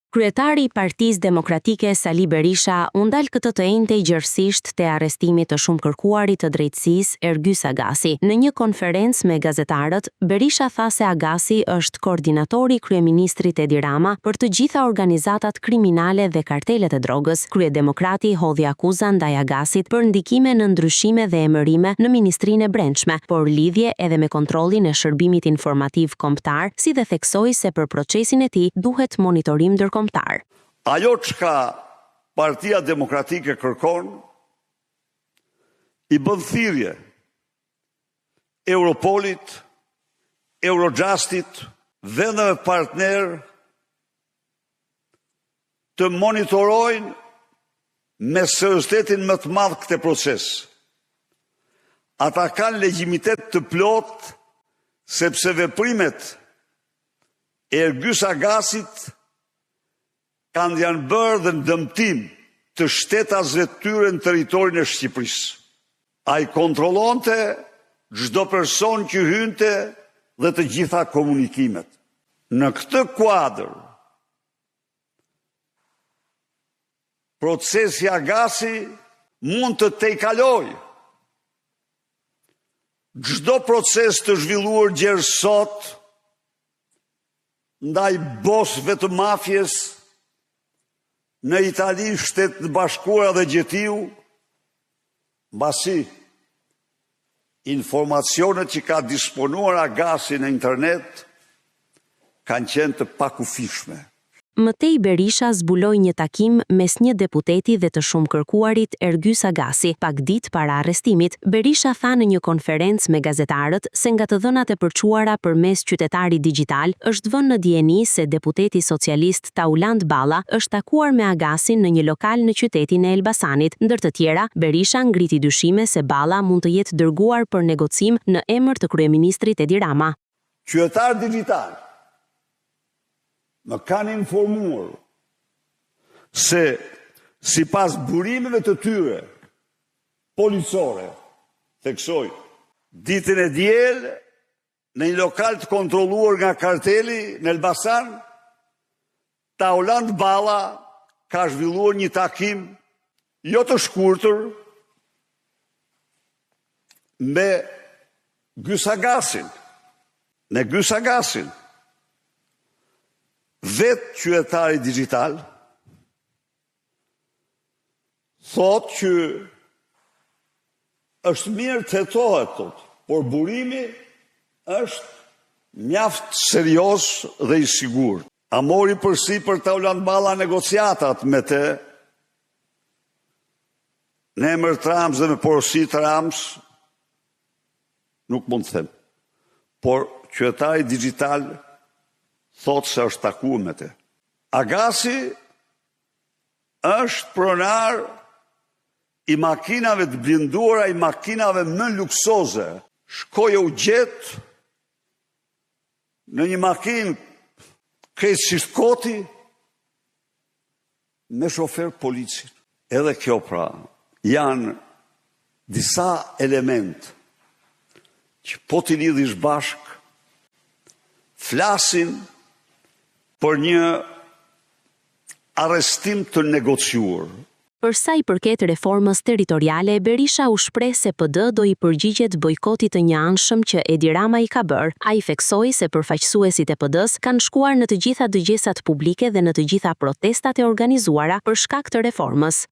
Kryetari i Partisë Demokratike Sali Berisha u ndal këtë të njëjtë gjërësisht te arrestimi të shumë kërkuarit të drejtësisë Ergjys Agasi. Në një konferencë me gazetarët, Berisha tha se Agasi është koordinatori i kryeministrit Edi Rama për të gjitha organizatat kriminale dhe kartelet e drogës. Kryedemokrati hodhi akuza ndaj Agasit për ndikime në ndryshime dhe emërime në Ministrinë e Brendshme, por lidhje edhe me kontrollin e shërbimit informativ kombëtar, si dhe theksoi se për procesin e tij duhet monitorim ndërkombëtar. Ajo çka Partia Demokratike kërkon i bën thirrje Europolit, Eurojustit, vendeve partner të monitorojnë me seriozitetin më të madh këtë proces. Ata kanë legjitimitet të plot sepse veprimet e Ergjys Agasit janë bërë dhe në dëmtim të shtetasve të tyre në territorin e Shqipërisë. Ai kontrollonte çdo person që hynte dhe të gjitha komunikimet. Në këtë kuadër, procesi Agasi mund të tejkalojë çdo proces të zhvilluar gjerë sot ndaj bosëve të mafjes në Itali, Shtetet e Bashkuara dhe Gjetiu, mbasi informacionet që ka disponuar Agasi në internet kanë qenë të pakufishme. Mëtej Berisha zbuloi një takim mes një deputeti dhe të shumë kërkuarit Ergjys Agasi. Pak ditë para arrestimit, Berisha tha në një konferencë me gazetarët se nga të dhënat e përquara përmes Qytetari Digjital është vënë në dijeni se deputeti socialist Tauland Balla është takuar me Agasin në një lokal në qytetin e Elbasanit. Ndër të tjera, Berisha ngriti dyshime se Balla mund të jetë dërguar për negocim në emër të kryeministrit Edi Rama. Qytetar Digjital më kanë informuar se sipas burimeve të tyre policore, theksoj, ditën e diel në një lokal të kontrolluar nga karteli në Elbasan, Tauland Balla ka zhvilluar një takim jo të shkurtër me Ergjys Agasin. Me Ergjys Agasin. Vetë Qytetari Digjital thot që është mirë të hetohet, por burimi është mjaft serioz dhe i sigurt. A mori përsipër Tauland Balla negociatat me të në emër të Ramës dhe me porosi të Ramës, nuk mund të them. Por Qytetari Digjital thot se është takuar me të. Agasi është pronar i makinave të blinduara, i makinave më luksoze. Shkoi u gjet në një makinë krejtësisht koti me shofer policin. Edhe kjo pra, janë disa element që po t'i lidhish bashk, flasin për një arrestim të negociuar. Për sa i përket reformës territoriale, Berisha u shpreh se PD do i përgjigjet bojkotit të njëanshëm që Edi Rama i ka bërë. Ai theksoi se përfaqësuesit e PD-s kanë shkuar në të gjitha dëgjesat publike dhe në të gjitha protestat e organizuara për shkak të reformës.